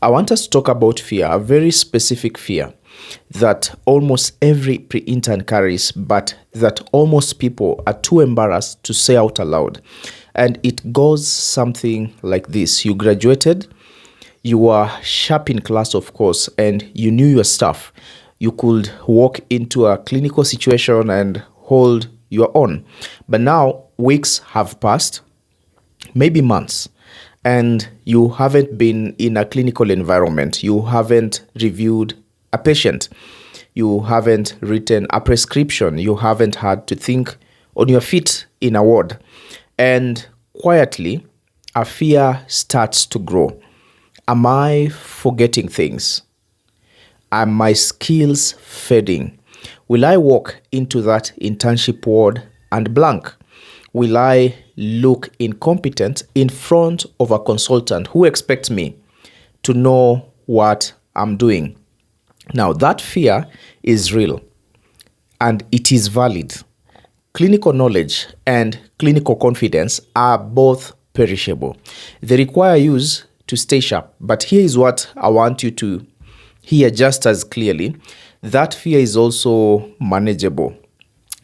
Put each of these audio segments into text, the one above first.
I want us to talk about fear, a very specific fear that almost every pre-intern carries, but that almost people are too embarrassed to say out aloud. And it goes something like this. You graduated, you were sharp in class, of course, and you knew your stuff. You could walk into a clinical situation and hold your own. But now weeks have passed, maybe months, and you haven't been in a clinical environment. You haven't reviewed a patient. You haven't written a prescription. You haven't had to think on your feet in a ward. And quietly, a fear starts to grow. Am I forgetting things? Are my skills fading? Will I walk into that internship ward and blank? Will I look incompetent in front of a consultant who expects me to know what I'm doing? Now, that fear is real and it is valid. Clinical knowledge and clinical confidence are both perishable. They require use to stay sharp. But here is what I want you to hear just as clearly. That fear is also manageable.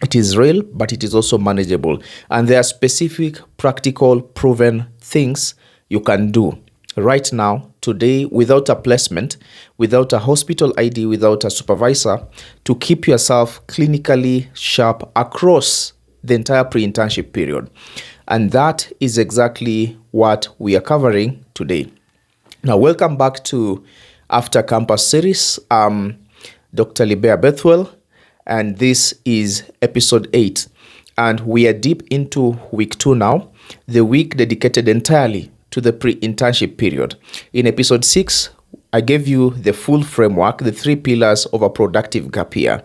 It is real, but it is also manageable. And there are specific, practical, proven things you can do right now, today, without a placement, without a hospital ID, without a supervisor, to keep yourself clinically sharp across the entire pre-internship period. And that is exactly what we are covering today. Now, welcome back to After Campus series. Dr. Libea Bethwell, and this is episode 8. And we are deep into week 2 now, the week dedicated entirely to the pre-internship period. In episode 6, I gave you the full framework, the 3 pillars of a productive gap year.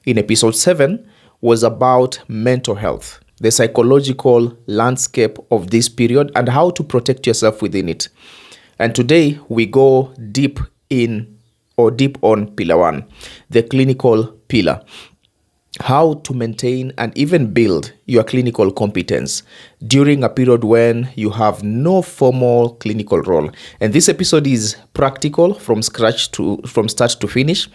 In episode 7 was about mental health, the psychological landscape of this period and how to protect yourself within it. And today we go deep on pillar 1, the clinical pillar. How to maintain and even build your clinical competence during a period when you have no formal clinical role. And this episode is practical from start to finish.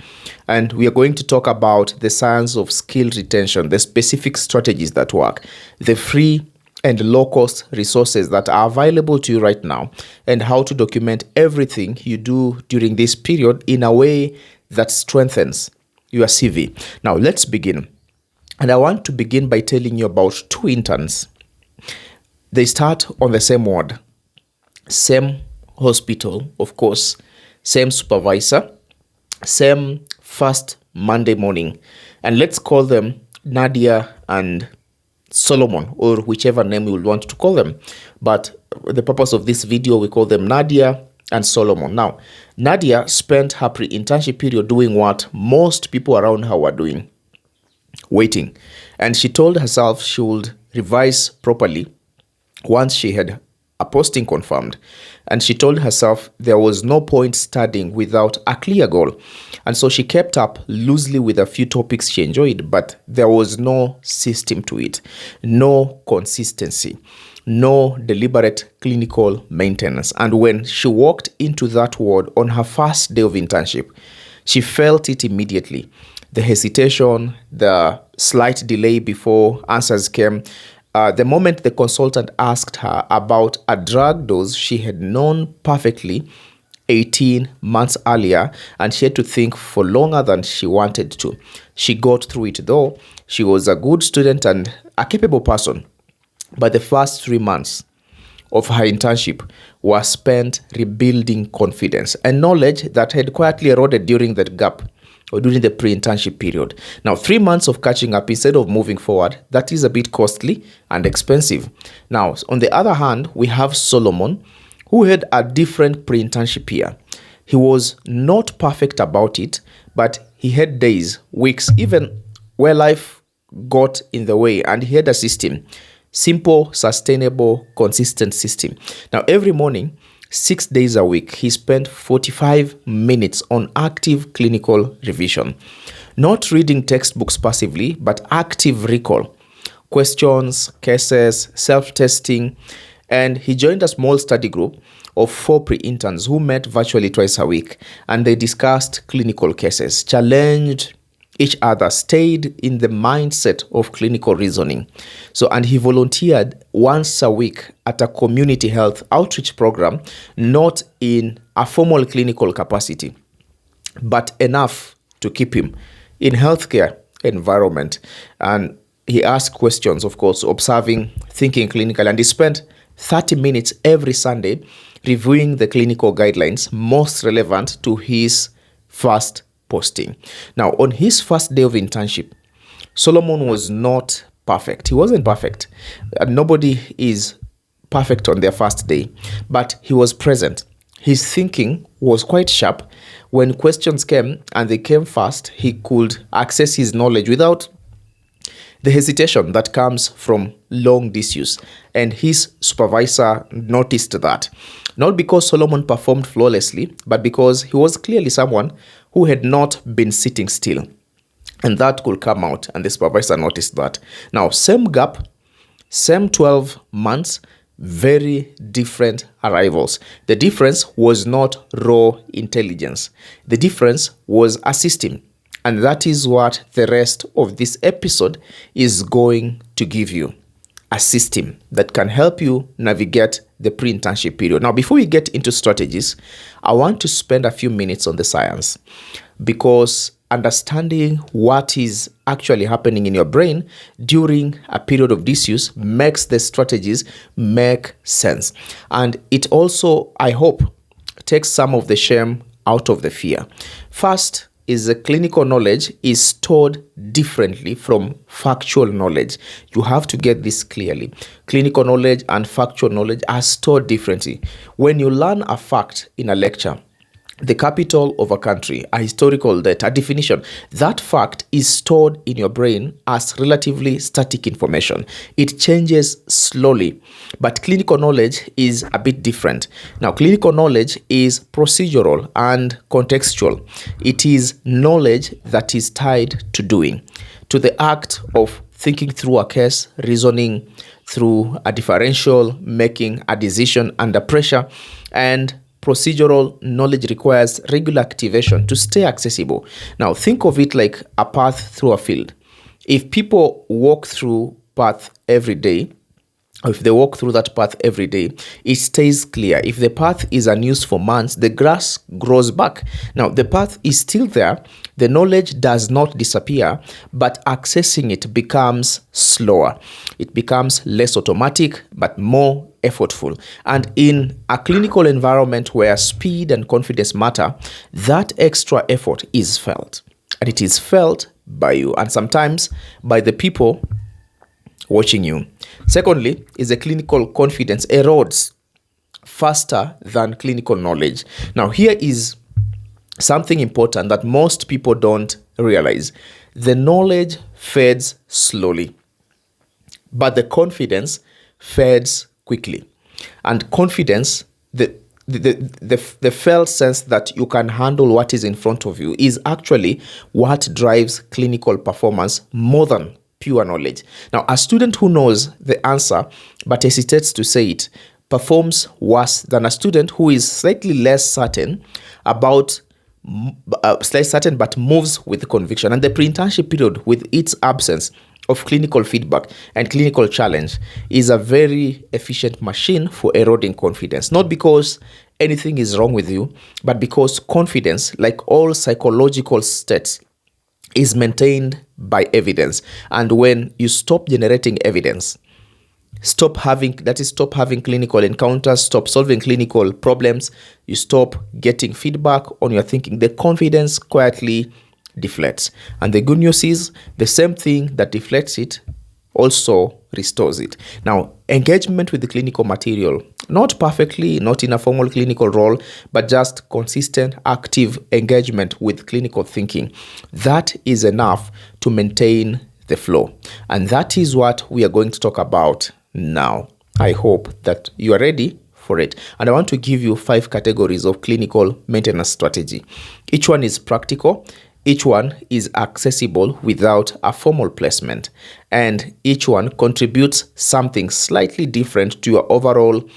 And we are going to talk about the science of skill retention, the specific strategies that work, the free and low-cost resources that are available to you right now, and how to document everything you do during this period in a way that strengthens your CV. Now, let's begin. And I want to begin by telling you about 2 interns. They start on the same ward, same hospital, of course, same supervisor, same first Monday morning. And let's call them Nadia and Solomon, or whichever name you would want to call them. But the purpose of this video, we call them Nadia and Solomon. Now, Nadia spent her pre-internship period doing what most people around her were doing, waiting. And she told herself she would revise properly once she had a posting confirmed. And she told herself there was no point studying without a clear goal. And so she kept up loosely with a few topics she enjoyed, but there was no system to it, no consistency, no deliberate clinical maintenance. And when she walked into that ward on her first day of internship, she felt it immediately. The hesitation, the slight delay before answers came. The moment the consultant asked her about a drug dose she had known perfectly 18 months earlier, and she had to think for longer than she wanted to. She got through it though. She was a good student and a capable person. But the first 3 months of her internship were spent rebuilding confidence and knowledge that had quietly eroded during that gap, or during the pre-internship period. Now, 3 months of catching up instead of moving forward, that is a bit costly and expensive. Now, on the other hand, we have Solomon, who had a different pre-internship year. He was not perfect about it, but he had days, weeks, even where life got in the way, and he had a system. Simple, sustainable, consistent system. Now, every morning, 6 days a week, he spent 45 minutes on active clinical revision. Not reading textbooks passively, but active recall. Questions, cases, self-testing. And he joined a small study group of 4 pre-interns who met virtually twice a week, and they discussed clinical cases, challenged each other, stayed in the mindset of clinical reasoning. And he volunteered once a week at a community health outreach program, not in a formal clinical capacity, but enough to keep him in healthcare environment. And he asked questions, of course, observing, thinking clinically, and he spent 30 minutes every Sunday reviewing the clinical guidelines most relevant to his first posting. Now, on his first day of internship, Solomon was not perfect. He wasn't perfect. Nobody is perfect on their first day, but he was present. His thinking was quite sharp. When questions came, and they came fast, he could access his knowledge without the hesitation that comes from long disuse. And his supervisor noticed that. Not because Solomon performed flawlessly, but because he was clearly someone who had not been sitting still. And that could come out, and the supervisor noticed that. Now, same gap, same 12 months, very different arrivals. The difference was not raw intelligence. The difference was a system. And that is what the rest of this episode is going to give you. A system that can help you navigate the pre-internship period. Now, before we get into strategies, I want to spend a few minutes on the science, because understanding what is actually happening in your brain during a period of disuse makes the strategies make sense. And it also, I hope, takes some of the shame out of the fear. First, is the clinical knowledge is stored differently from factual knowledge. You have to get this clearly. Clinical knowledge and factual knowledge are stored differently. When you learn a fact in a lecture, the capital of a country, a historical date, a definition, that fact is stored in your brain as relatively static information. It changes slowly, but clinical knowledge is a bit different. Now, clinical knowledge is procedural and contextual. It is knowledge that is tied to doing, to the act of thinking through a case, reasoning through a differential, making a decision under pressure. And procedural knowledge requires regular activation to stay accessible. Now, think of it like a path through a field. If people walk through path every day, or if they walk through that path every day, it stays clear. If the path is unused for months, the grass grows back. Now, the path is still there. The knowledge does not disappear, but accessing it becomes slower. It becomes less automatic, but more effortful. And in a clinical environment where speed and confidence matter, that extra effort is felt. And it is felt by you, and sometimes by the people watching you. Secondly, is a clinical confidence erodes faster than clinical knowledge. Now, here is something important that most people don't realize. The knowledge fades slowly, but the confidence fades quickly. And confidence, the felt sense that you can handle what is in front of you, is actually what drives clinical performance more than pure knowledge. Now, a student who knows the answer but hesitates to say it performs worse than a student who is slightly less certain but moves with conviction. And the pre-internship period, with its absence of clinical feedback and clinical challenge, is a very efficient machine for eroding confidence. Not because anything is wrong with you, but because confidence, like all psychological states, is maintained by evidence. And when you stop generating evidence, stop having clinical encounters, stop solving clinical problems, you stop getting feedback on your thinking, the confidence quietly deflates. And the good news is, the same thing that deflates it also restores it. Now, engagement with the clinical material, not perfectly, not in a formal clinical role, but just consistent, active engagement with clinical thinking, that is enough to maintain the flow. And that is what we are going to talk about now. I hope that you are ready for it. And I want to give you 5 categories of clinical maintenance strategy. Each one is practical. Each one is accessible without a formal placement, and each one contributes something slightly different to your overall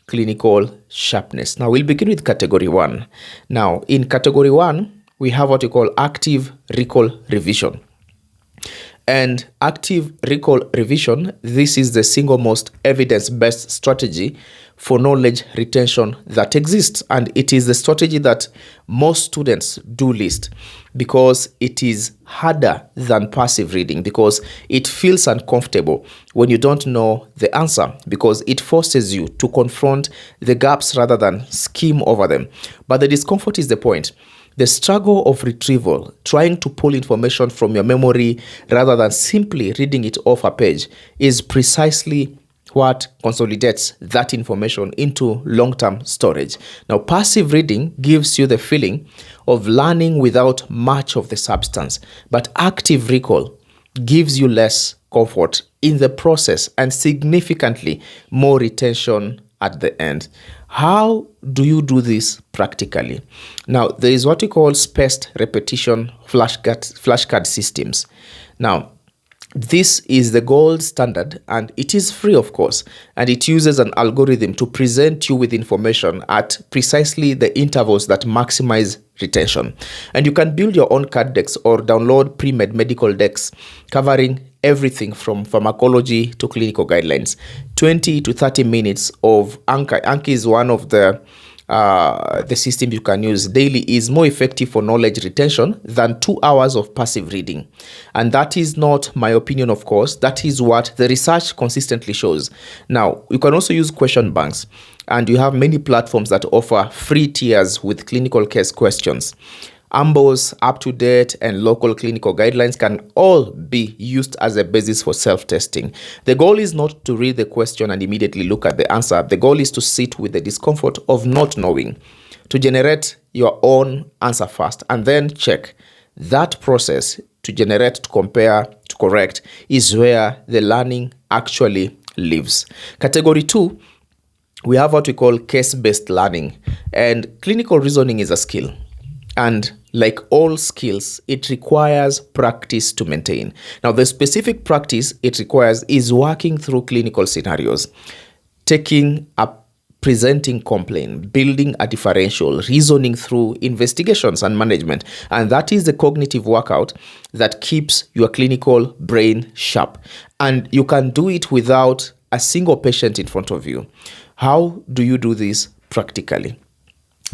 clinical sharpness. Now we'll begin with category 1. Now in category 1, we have what we call active recall revision. And active recall revision, this is the single most evidence-based strategy for knowledge retention that exists. And it is the strategy that most students do least because it is harder than passive reading, because it feels uncomfortable when you don't know the answer, because it forces you to confront the gaps rather than skim over them. But the discomfort is the point. The struggle of retrieval, trying to pull information from your memory rather than simply reading it off a page, is precisely what consolidates that information into long-term storage. Now, passive reading gives you the feeling of learning without much of the substance, but active recall gives you less comfort in the process and significantly more retention at the end. How do you do this practically? Now, there is what we call spaced repetition flashcard systems. Now, this is the gold standard, and it is free, of course, and it uses an algorithm to present you with information at precisely the intervals that maximize retention. And you can build your own card decks or download pre-made medical decks covering everything from pharmacology to clinical guidelines. 20 to 30 minutes of Anchor. Anchor is one of the system you can use daily, is more effective for knowledge retention than 2 hours of passive reading. And that is not my opinion, of course. That is what the research consistently shows. Now, you can also use question banks, and you have many platforms that offer free tiers with clinical case questions. AMBO's up-to-date and local clinical guidelines can all be used as a basis for self-testing. The goal is not to read the question and immediately look at the answer. The goal is to sit with the discomfort of not knowing, to generate your own answer first, and then check. That process to generate, to compare, to correct is where the learning actually lives. Category 2, we have what we call case-based learning, and clinical reasoning is a skill. And like all skills, it requires practice to maintain. Now, the specific practice it requires is working through clinical scenarios, taking a presenting complaint, building a differential, reasoning through investigations and management. And that is the cognitive workout that keeps your clinical brain sharp. And you can do it without a single patient in front of you. How do you do this practically?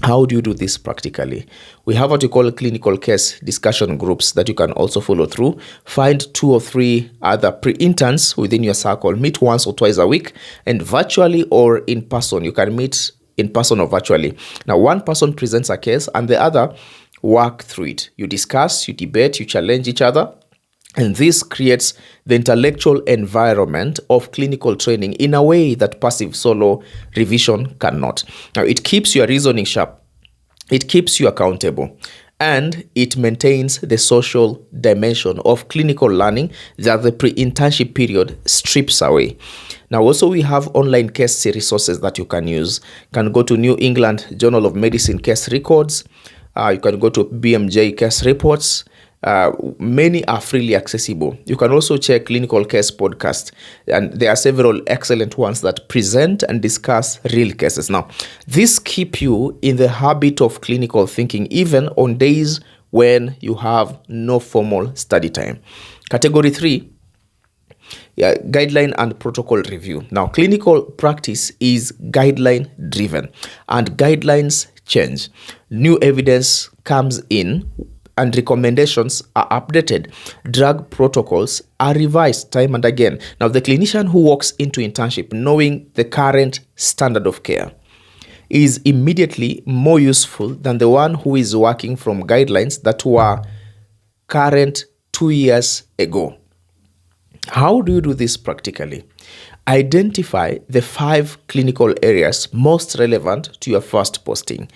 How do you do this practically? We have what you call clinical case discussion groups that you can also follow through. Find 2 or 3 other pre-interns within your circle. Meet once or twice a week, and virtually or in person. You can meet in person or virtually. Now, one person presents a case and the other work through it. You discuss, you debate, you challenge each other. And this creates the intellectual environment of clinical training in a way that passive solo revision cannot. Now, it keeps your reasoning sharp, it keeps you accountable, and it maintains the social dimension of clinical learning that the pre-internship period strips away. Now, also we have online case resources that you can use. You can go to New England Journal of Medicine case records. You can go to BMJ case reports. Many are freely accessible. You can also check clinical case podcast, and there are several excellent ones that present and discuss real cases. Now, this keep you in the habit of clinical thinking even on days when you have no formal study time. Category 3, guideline and protocol review. Now, clinical practice is guideline driven, and guidelines change. New evidence comes in and recommendations are updated. Drug protocols are revised time and again. Now, the clinician who walks into internship knowing the current standard of care is immediately more useful than the one who is working from guidelines that were current 2 years ago. How do you do this practically? Identify the 5 clinical areas most relevant to your first posting.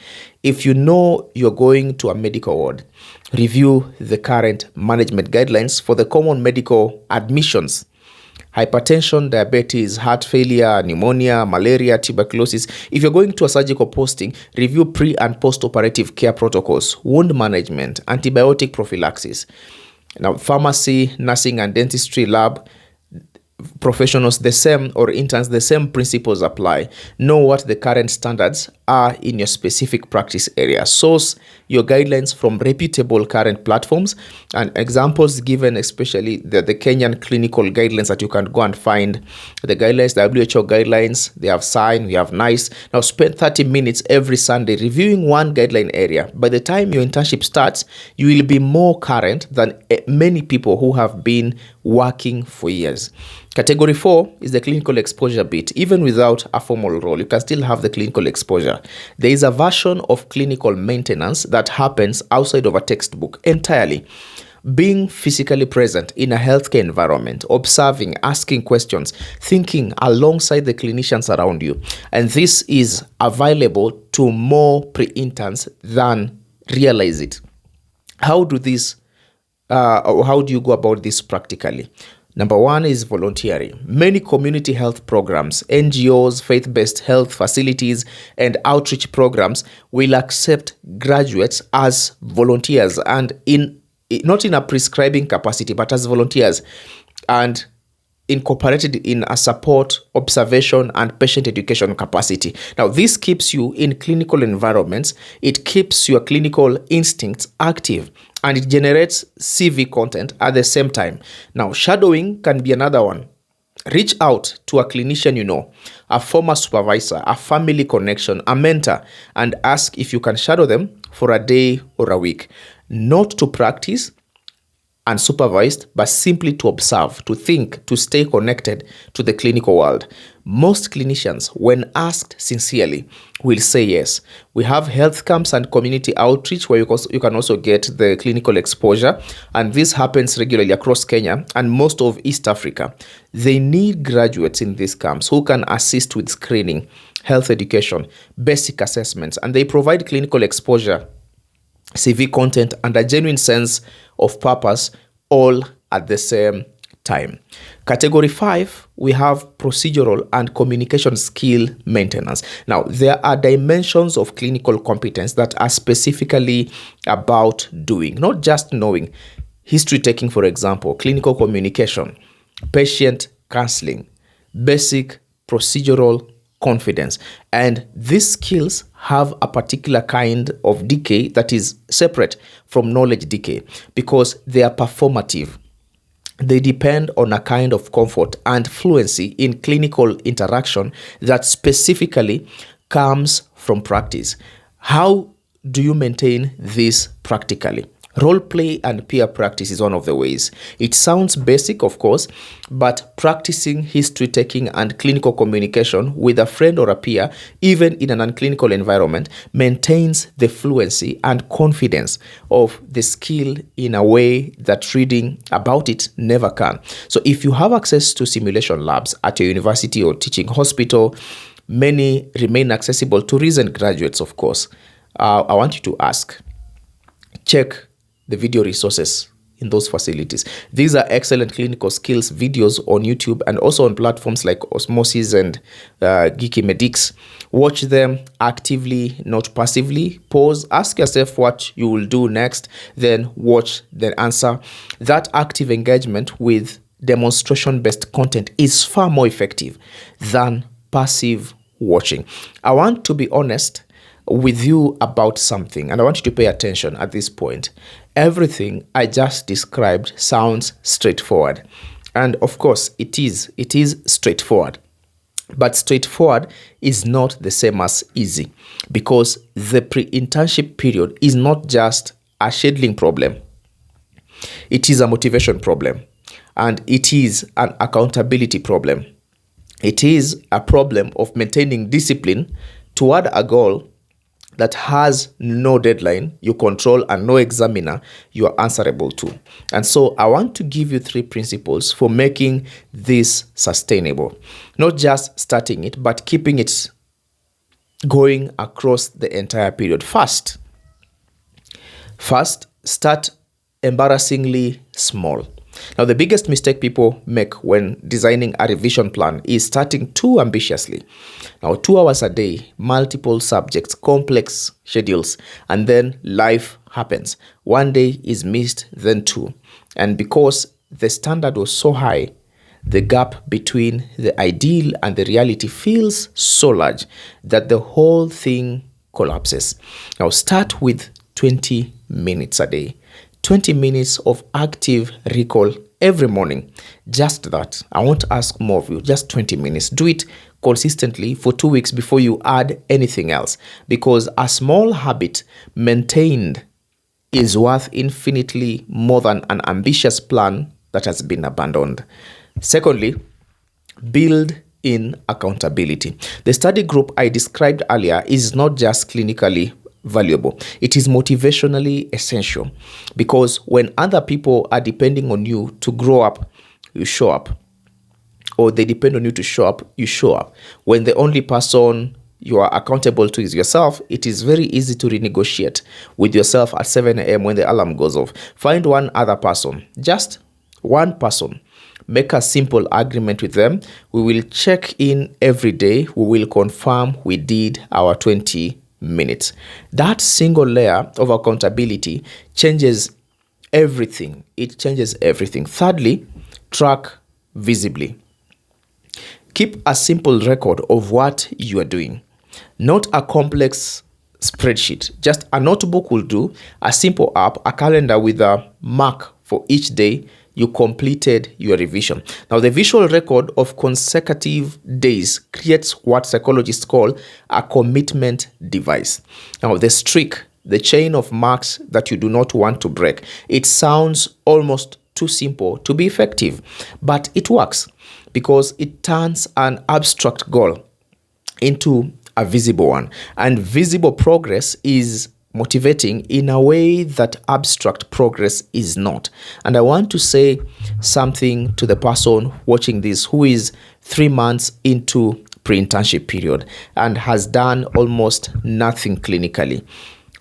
If you know you're going to a medical ward, review the current management guidelines for the common medical admissions: hypertension, diabetes, heart failure, pneumonia, malaria, tuberculosis. If you're going to a surgical posting, review pre- and post-operative care protocols, wound management, antibiotic prophylaxis. Now, pharmacy, nursing, and dentistry lab, professionals the same, or interns, the same principles apply. Know what the current standards are in your specific practice area. Source your guidelines from reputable current platforms, and examples given, especially the Kenyan clinical guidelines that you can go and find. The guidelines, the WHO guidelines, they have signed, we have NICE. Now spend 30 minutes every Sunday reviewing one guideline area. By the time your internship starts, you will be more current than many people who have been working for years. Category 4 is the clinical exposure bit. Even without a formal role, you can still have the clinical exposure. There is a version of clinical maintenance that happens outside of a textbook entirely. Being physically present in a healthcare environment, observing, asking questions, thinking alongside the clinicians around you. And this is available to more pre-interns than realize it. How do you go about this practically? Number 1 is volunteering. Many community health programs, NGOs, faith-based health facilities, and outreach programs will accept graduates as volunteers, and not in a prescribing capacity, but as volunteers, and incorporated in a support, observation, and patient education capacity. Now, this keeps you in clinical environments. It keeps your clinical instincts active, and it generates CV content at the same time. Now, shadowing can be another one. Reach out to a clinician you know, a former supervisor, a family connection, a mentor, and ask if you can shadow them for a day or a week. Not to practice unsupervised, but simply to observe, to think, to stay connected to the clinical world. Most clinicians, when asked sincerely, will say yes. We have health camps and community outreach where you can also get the clinical exposure, and this happens regularly across Kenya and most of East Africa. They need graduates in these camps who can assist with screening, health education, basic assessments, and they provide clinical exposure, CV content, and a genuine sense of purpose, all at the same time. Category 5, we have procedural and communication skill maintenance. Now, there are dimensions of clinical competence that are specifically about doing, not just knowing. History taking, for example, clinical communication, patient counseling, basic procedural confidence. And these skills have a particular kind of decay that is separate from knowledge decay because they are performative. They depend on a kind of comfort and fluency in clinical interaction that specifically comes from practice. How do you maintain this practically? Role play and peer practice is one of the ways. It sounds basic, of course, but practicing history taking and clinical communication with a friend or a peer, even in an unclinical environment, maintains the fluency and confidence of the skill in a way that reading about it never can. So if you have access to simulation labs at your university or teaching hospital, many remain accessible to recent graduates, of course. I want you to ask, check the video resources in those facilities. These are excellent clinical skills videos on YouTube and also on platforms like Osmosis and Geeky Medics. Watch them actively, not passively. Pause, ask yourself what you will do next, then watch the answer. That active engagement with demonstration-based content is far more effective than passive watching. I want to be honest with you about something, and I want you to pay attention at this point. Everything I just described sounds straightforward, and of course it is straightforward, but straightforward is not the same as easy, because the pre-internship period is not just a scheduling problem. It is a motivation problem, and it is an accountability problem. It is a problem of maintaining discipline toward a goal that has no deadline you control and no examiner you are answerable to. And so I want to give you 3 principles for making this sustainable. Not just starting it, but keeping it going across the entire period. First, start embarrassingly small. Now, the biggest mistake people make when designing a revision plan is starting too ambitiously. Now, 2 hours a day, multiple subjects, complex schedules, and then life happens. 1 day is missed, then 2. And because the standard was so high, The gap between the ideal and the reality feels so large that the whole thing collapses. Now start with 20 minutes a day. 20 minutes of active recall every morning. Just that. I won't ask more of you. Just 20 minutes. Do it consistently for 2 weeks before you add anything else. Because a small habit maintained is worth infinitely more than an ambitious plan that has been abandoned. Secondly, build in accountability. The study group I described earlier is not just clinically valuable. It is motivationally essential, because when other people are depending on you to grow up, you show up. Or they depend on you to show up, you show up. When the only person you are accountable to is yourself, it is very easy to renegotiate with yourself at 7 a.m. when the alarm goes off. Find one other person, just one person. Make a simple agreement with them. We will check in every day. We will confirm we did our 20 minutes. That single layer of accountability changes everything. It changes everything. Thirdly, track visibly. Keep a simple record of what you are doing. Not a complex spreadsheet. Just a notebook will do, a simple app, a calendar with a mark for each day you completed your revision. Now, the visual record of consecutive days creates what psychologists call a commitment device. Now, the streak, the chain of marks that you do not want to break. It sounds almost too simple to be effective, but it works because it turns an abstract goal into a visible one. And visible progress is motivating in a way that abstract progress is not. And I want to say something to the person watching this who is 3 months into pre-internship period and has done almost nothing clinically,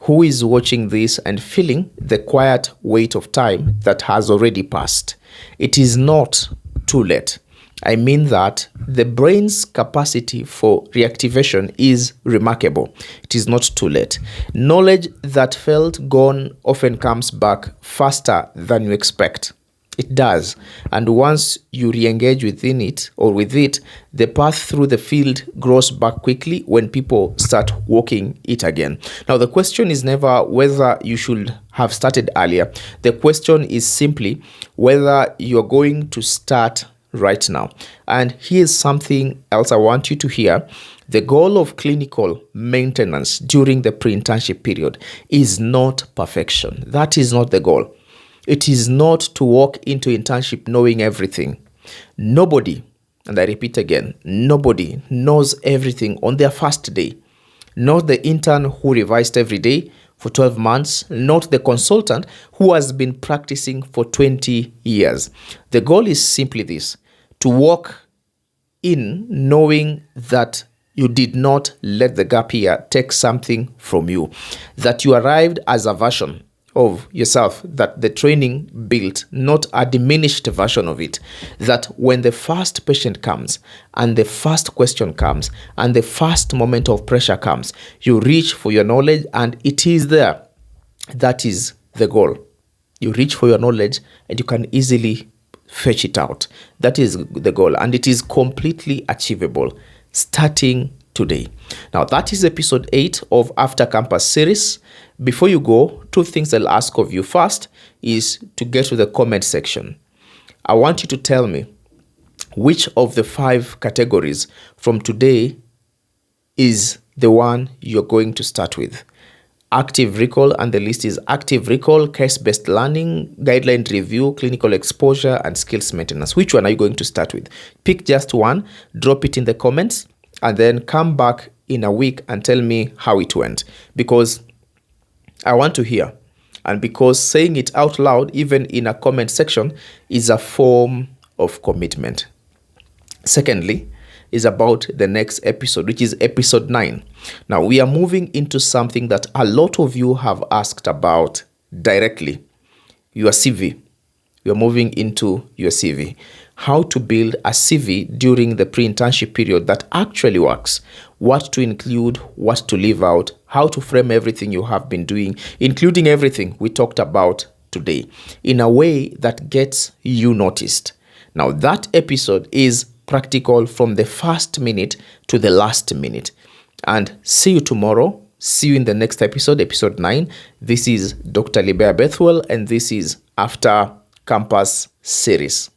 who is watching this and feeling the quiet weight of time that has already passed. It is not too late. I mean that the brain's capacity for reactivation is remarkable. It is not too late. Knowledge that felt gone often comes back faster than you expect. It does. And once you re-engage within it or with it, the path through the field grows back quickly when people start walking it again. Now, the question is never whether you should have started earlier. The question is simply whether you're going to start right now. And here's something else I want you to hear. The goal of clinical maintenance during the pre-internship period is not perfection. That is not the goal. It is not to walk into internship knowing everything. Nobody, and I repeat again, nobody knows everything on their first day. Not the intern who revised every day for 12 months, not the consultant who has been practicing for 20 years. The goal is simply this: to walk in knowing that you did not let the gap year take something from you, that you arrived as a version of yourself that the training built, not a diminished version of it, that when the first patient comes and the first question comes and the first moment of pressure comes, you reach for your knowledge and it is there. That is the goal. You reach for your knowledge and you can easily fetch it out. That is the goal, and it is completely achievable starting today. Now, that is episode 8 of After Campus series. Before you go, 2 things I'll ask of you. First is to get to the comment section. I want you to tell me which of the 5 categories from today is the one you're going to start with. Active recall, and the list is active recall, case-based learning, guideline review, clinical exposure, and skills maintenance. Which one are you going to start with? Pick just one, drop it in the comments, and then come back in a week and tell me how it went, because I want to hear, and because saying it out loud, even in a comment section, is a form of commitment. Secondly, is about the next episode, which is episode 9. Now, we are moving into something that a lot of you have asked about directly, your CV. We are moving into your CV. How to build a CV during the pre-internship period that actually works. What to include, what to leave out, how to frame everything you have been doing, including everything we talked about today, in a way that gets you noticed. Now, that episode is practical from the first minute to the last minute. And see you tomorrow. See you in the next episode, episode 9. This is Dr. Libea Bethwell, and this is After Campus Series.